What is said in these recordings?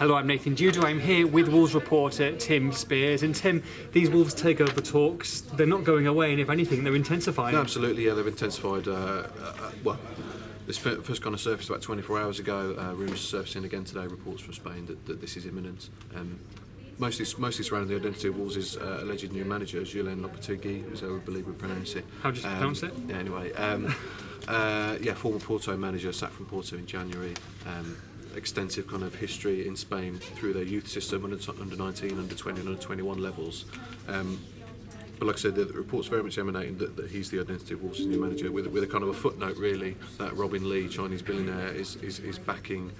Hello, I'm Nathan Judah. I'm here with Wolves reporter Tim Spiers. And Tim, these Wolves takeover talks, they're not going away, and if anything, they're intensifying. No, absolutely, yeah, they've intensified. Well, this first kind of surfaced about 24 hours ago. Rumours surfacing again today, reports from Spain that this is imminent. Mostly surrounding the identity of Wolves' alleged new manager, Julen Lopetegui, as I would believe we pronounce it. How do you pronounce it? Yeah, anyway. Former Porto manager, sacked from Porto in January. Extensive kind of history in Spain through their youth system, under 19, under 20 and under 21 levels. But like I said, the report's very much emanating that he's the identity of Wolves' new manager, with a kind of a footnote really that Robin Lee, Chinese billionaire, is backing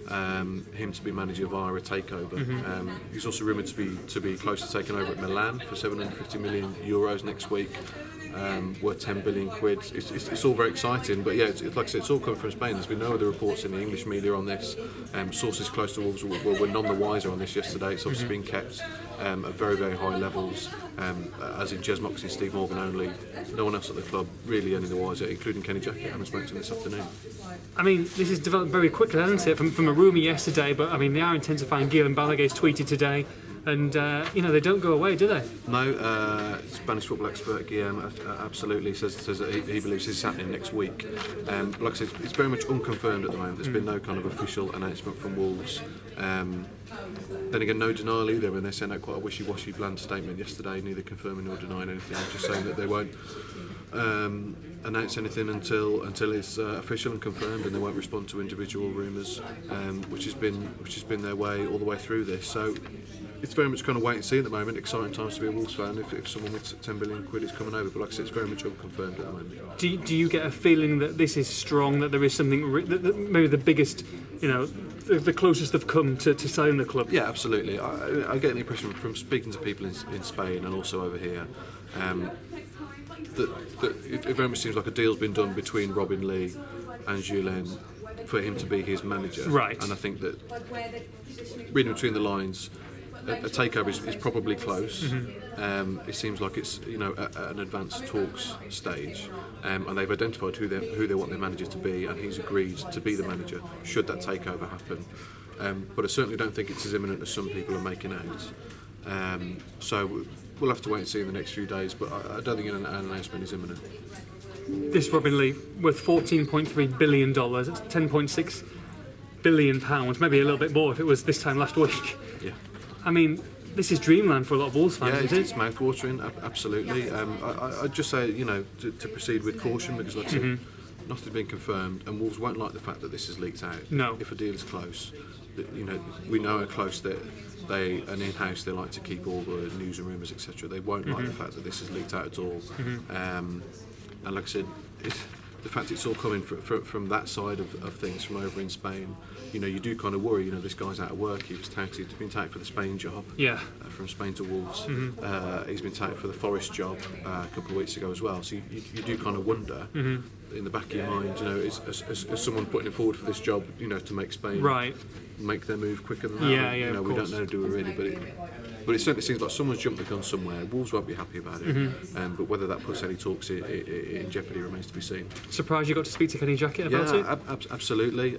him to be manager via a takeover. He's also rumoured to be close to taking over at Milan for 750 million euros next week. Worth 10 billion quid. It's all very exciting, but yeah, like I said, it's all coming from Spain. There's been no other reports in the English media on this. Sources close to Wolves were none the wiser on this yesterday. It's obviously been kept at very, very high levels, as in Jez Moxley and Steve Morgan only. No one else at the club really any the wiser, including Kenny Jackett. I haven't spoken to him this afternoon. I mean, this has developed very quickly, hasn't it? From a rumour yesterday, but I mean, they are intensifying. Guillem Balaguer's tweeted today. And, they don't go away, do they? No, Spanish football expert Guillem absolutely says that he believes this is happening next week. Like I said, it's very much unconfirmed at the moment. There's been no kind of official announcement from Wolves. Then again, no denial either, when they sent out quite a wishy-washy, bland statement yesterday, neither confirming nor denying anything, just saying that they won't announce anything until it's official and confirmed, and they won't respond to individual rumours, which has been their way all the way through this. So it's very much kind of wait and see at the moment. Exciting times to be a Wolves fan if someone with 10 billion quid is coming over. But like I said, it's very much unconfirmed at the moment. Do you get a feeling that this is strong, that there is something, that maybe the biggest, the closest they've come to selling the club? Yeah, absolutely. I get the impression from speaking to people in Spain and also over here, that it very much seems like a deal's been done between Robin Lee and Julen for him to be his manager. Right. And I think that, reading between the lines, a takeover is probably close. It seems like it's at an advanced talks stage, and they've identified who they want their manager to be, and he's agreed to be the manager should that takeover happen. But I certainly don't think it's as imminent as some people are making out. So we'll have to wait and see in the next few days. But I don't think an announcement is imminent. This Robin Lee worth $14.3 billion. It's 10.6 billion pounds, maybe a little bit more if it was this time last week. Yeah. I mean, this is dreamland for a lot of Wolves fans, isn't it? It's mouth-watering, absolutely. I'd just say, to proceed with caution, because like I said, nothing's been confirmed, and Wolves won't like the fact that this is leaked out. No. If a deal is close, we know how close that and in-house they like to keep all the news and rumours, etc. They won't like the fact that this is leaked out at all. And like I said, the fact it's all coming from that side of things, from over in Spain, you do kind of worry. This guy's out of work. He's been touted for the Spain job. Yeah. From Spain to Wolves. He's been touted for the Forest job a couple of weeks ago as well. So you do kind of wonder in the back of your mind, is someone putting him forward for this job, to make Spain make their move quicker than that. Yeah, we don't know, do we really? But it certainly seems like someone's jumped the gun somewhere. Wolves won't be happy about it, but whether that puts any talks in jeopardy remains to be seen. Surprised you got to speak to Kenny Jackett about it? Yeah, absolutely.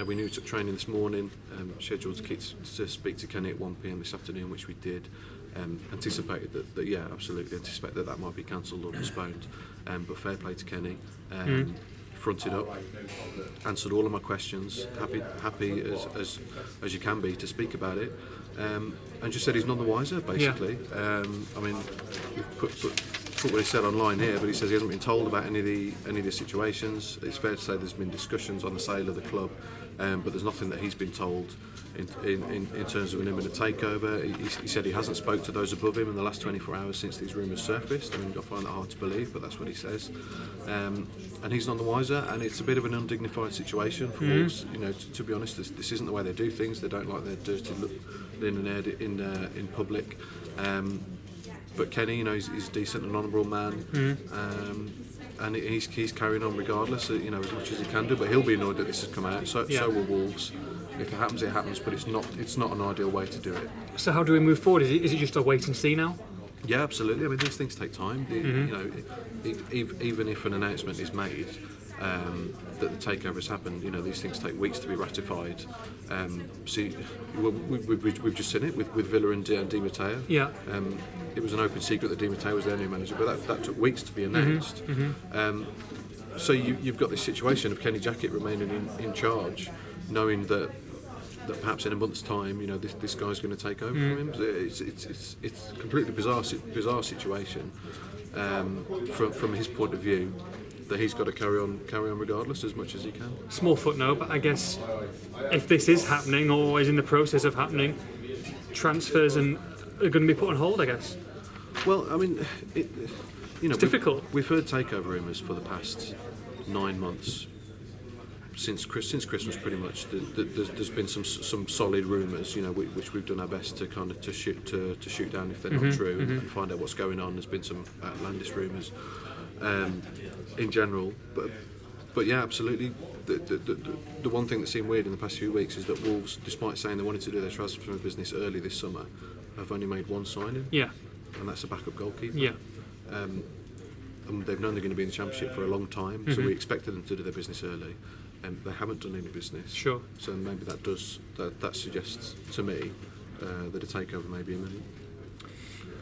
We knew we took training this morning, scheduled to speak to Kenny at 1 p.m. this afternoon, which we did. Anticipated that absolutely anticipate that might be cancelled or postponed. But fair play to Kenny. Fronted up, answered all of my questions, happy as you can be to speak about it, and just said he's none the wiser, basically. Yeah. We've put what he said online here, but he says he hasn't been told about any of the situations. It's fair to say there's been discussions on the sale of the club, but there's nothing that he's been told in terms of an imminent takeover. He said he hasn't spoke to those above him in the last 24 hours since these rumours surfaced. I mean, I find that hard to believe, but that's what he says. And he's none the wiser, and it's a bit of an undignified situation for Wolves. To be honest, this isn't the way they do things. They don't like their dirty look in public. But Kenny, he's a decent and honourable man. And he's carrying on regardless, as much as he can do. But he'll be annoyed that this has come out. So will Wolves. If it happens, it happens. But it's not an ideal way to do it. So how do we move forward? Is it just a wait and see now? Yeah, absolutely. I mean, these things take time. Even if an announcement is made, that the takeover has happened. You know, these things take weeks to be ratified. We've just seen it with Villa and Di Matteo. Yeah. It was an open secret that Di Matteo was their new manager, but that took weeks to be announced. So you've got this situation of Kenny Jackett remaining in charge, knowing that perhaps in a month's time, you know, this guy's going to take over from him. It's a completely bizarre situation from his point of view, that he's got to carry on regardless as much as he can. Small footnote, but I guess if this is happening or is in the process of happening, transfers are going to be put on hold, I guess. Well, I mean, It's difficult. We've heard takeover rumours for the past 9 months. Since Christmas, pretty much, there's been some solid rumours, you know, which we've done our best to kind of to shoot down if they're not true, and find out what's going on. There's been some outlandish rumours in general, but yeah, absolutely. The one thing that seemed weird in the past few weeks is that Wolves, despite saying they wanted to do their transfer business early this summer, have only made one signing. Yeah. And that's a backup goalkeeper. Yeah. And they've known they're going to be in the Championship for a long time, so we expected them to do their business early. They haven't done any business. Sure. So maybe that suggests to me that a takeover may be imminent.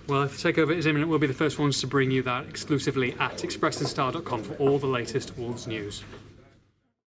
Well, if the takeover is imminent, we'll be the first ones to bring you that exclusively at expressandstar.com for all the latest Wolves news.